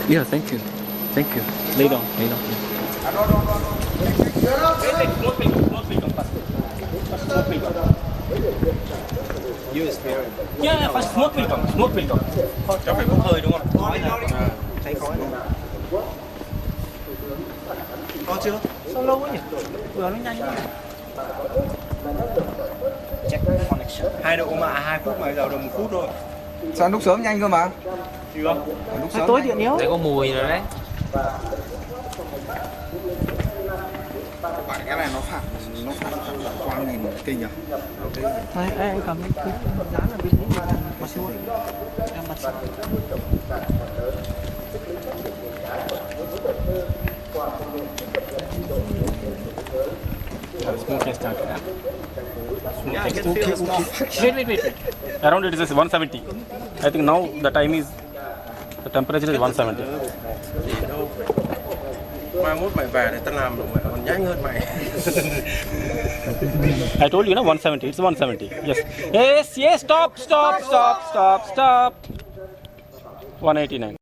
Yeah, thank you. Thank you. Lay down, lay down. Smoke will come first. First smoke will come. Yeah, first smoke will come. Smoke will come. Cho phải bốc hơi đúng không? Khói này. Thấy khói này. Có chưa? Sao lâu quá nhỉ? Vừa nó nhanh quá. Check connection. 2 độ mà 2 phút mà giờ được 1 phút rồi. Sao lúc sớm nhanh cơ mà? Chưa? Lúc sớm Tối điện yếu. Đấy có mùi rồi đấy. Bạn cái này nó phản quang nhìn kinh nhỉ? Đây, anh cầm cái dán ở bênนี้mà xuống. Em mặt xuống. Smoke has started. Yeah, I can feel the smoke. Wait. Around it is 170. I think now the time is, the temperature is 170. Mai mốt mày về để tao làm được mày còn nhanh hơn mày. I told you, no, 170. It's 170. Yes. Yes. Stop. 189.